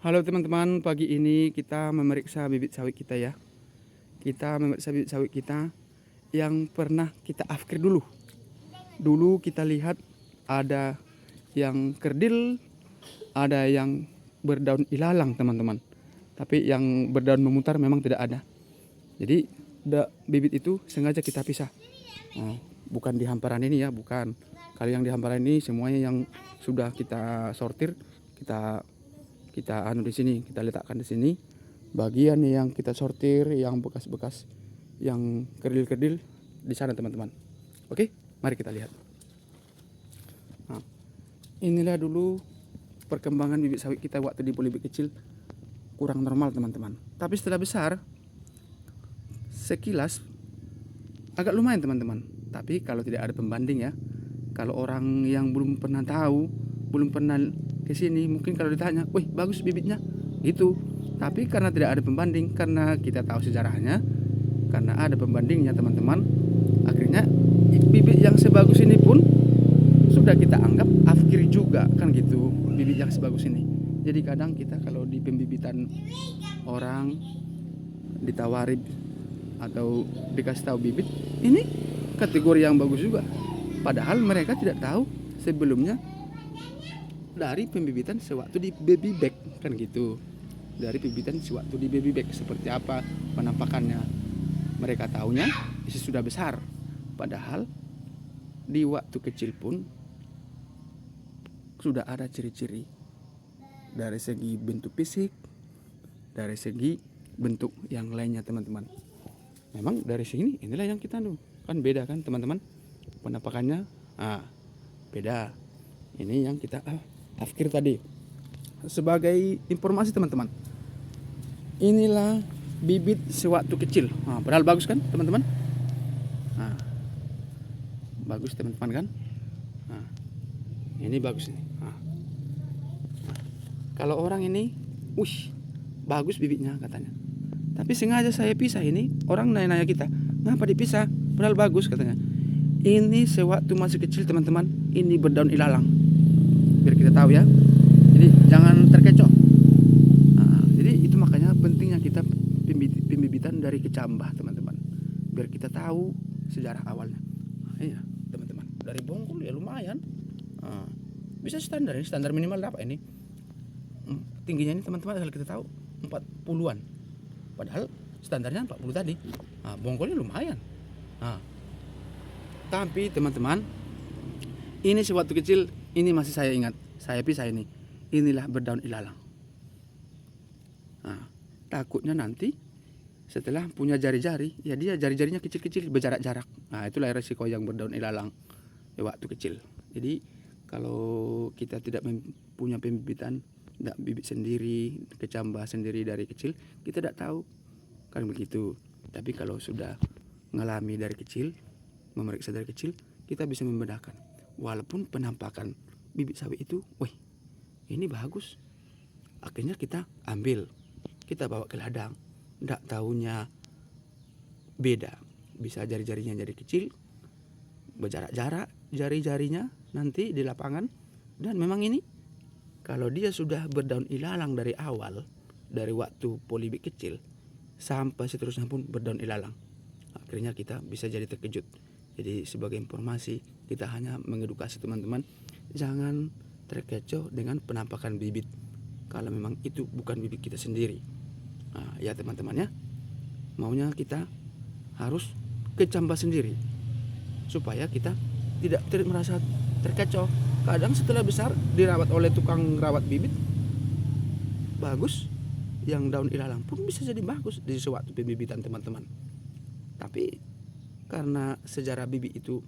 Halo teman-teman, pagi ini kita memeriksa bibit sawit kita ya. Kita memeriksa bibit sawit kita yang pernah kita afkir dulu. Dulu kita lihat ada yang kerdil, ada yang berdaun ilalang teman-teman. Tapi yang berdaun memutar memang tidak ada. Jadi bibit itu sengaja kita pisah. Nah, bukan di hamparan ini ya, bukan. Kalau yang di hamparan ini semuanya yang sudah kita sortir, kita anu di sini, kita letakkan di sini. Bagian yang kita sortir, yang bekas-bekas, yang kerdil-kerdil di sana teman-teman. Oke, mari kita lihat. Nah, inilah dulu perkembangan bibit sawit kita waktu di polybag kecil, kurang normal teman-teman. Tapi setelah besar, sekilas agak lumayan teman-teman. Tapi kalau tidak ada pembanding ya, kalau orang yang belum pernah tahu, belum pernah ke sini, mungkin kalau ditanya, "Wih, bagus bibitnya." Gitu. Tapi karena tidak ada pembanding, karena kita tahu sejarahnya, karena ada pembandingnya teman-teman, akhirnya bibit yang sebagus ini pun sudah kita anggap afkir juga kan gitu, bibit yang sebagus ini. Jadi kadang kita kalau di pembibitan orang ditawari atau dikasih tahu bibit, ini kategori yang bagus juga. Padahal mereka tidak tahu sebelumnya dari pembibitan sewaktu di baby bag kan gitu. Dari pembibitan sewaktu di baby bag seperti apa penampakannya. Mereka tahunya sudah besar. Padahal di waktu kecil pun sudah ada ciri-ciri dari segi bentuk fisik, dari segi bentuk yang lainnya teman-teman. Memang dari sini inilah yang kita kan beda kan teman-teman penampakannya. Beda. Ini yang kita afkir tadi. Sebagai informasi teman-teman, inilah bibit sewaktu kecil. Padahal bagus kan teman-teman? Bagus teman-teman kan? Ini bagus nih. Kalau orang ini, bagus bibitnya katanya. Tapi sengaja saya pisah ini. Orang nanya-nanya kita, ngapa dipisah? Padahal bagus katanya. Ini sewaktu masih kecil teman-teman. Ini berdaun ilalang. Biar kita tahu ya. Jadi jangan terkecoh. Jadi itu makanya pentingnya kita pembibitan dari kecambah teman-teman. Biar kita tahu sejarah awalnya. Iya teman-teman. Dari bongkol ya lumayan. Bisa standar ini, standar minimal berapa ini? Tingginya ini teman-teman asal kita tahu 40-an. Padahal standarnya 40 tadi. Bongkolnya lumayan. Tapi teman-teman, ini sewaktu kecil, ini masih saya ingat. Saya pisah ini. Inilah berdaun ilalang. Takutnya nanti setelah punya jari-jari, ya dia jari-jarinya kecil-kecil berjarak-jarak. Itulah resiko yang berdaun ilalang waktu kecil. Jadi kalau kita tidak punya pembibitan, tidak bibit sendiri, kecambah sendiri dari kecil, kita tidak tahu kan begitu. Tapi kalau sudah mengalami dari kecil, memeriksa dari kecil, kita bisa membedakan. Walaupun penampakan bibit sawit itu, ini bagus. Akhirnya kita ambil, kita bawa ke ladang. Tidak tahunya beda. Bisa jari-jarinya jadi kecil, berjarak-jarak jari-jarinya nanti di lapangan. Dan memang ini kalau dia sudah berdaun ilalang dari awal, dari waktu polybag kecil sampai seterusnya pun berdaun ilalang, akhirnya kita bisa jadi terkejut. Jadi sebagai informasi, kita hanya mengedukasi teman-teman, jangan terkecoh dengan penampakan bibit kalau memang itu bukan bibit kita sendiri. Ya teman-teman ya, maunya kita harus kecambah sendiri supaya kita tidak merasa terkecoh. Kadang setelah besar dirawat oleh tukang rawat bibit bagus, yang daun ilalang pun bisa jadi bagus di sewaktu pembibitan teman-teman. Tapi karena sejarah bibit itu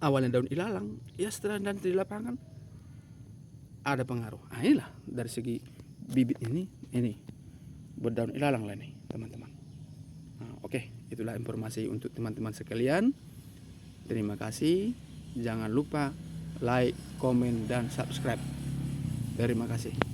awalnya daun ilalang, ya setelah nanti di lapangan ada pengaruh. Inilah dari segi bibit ini berdaun ilalang lah nih teman-teman. Oke, itulah informasi untuk teman-teman sekalian. Terima kasih. Jangan lupa like, komen, dan subscribe. Terima kasih.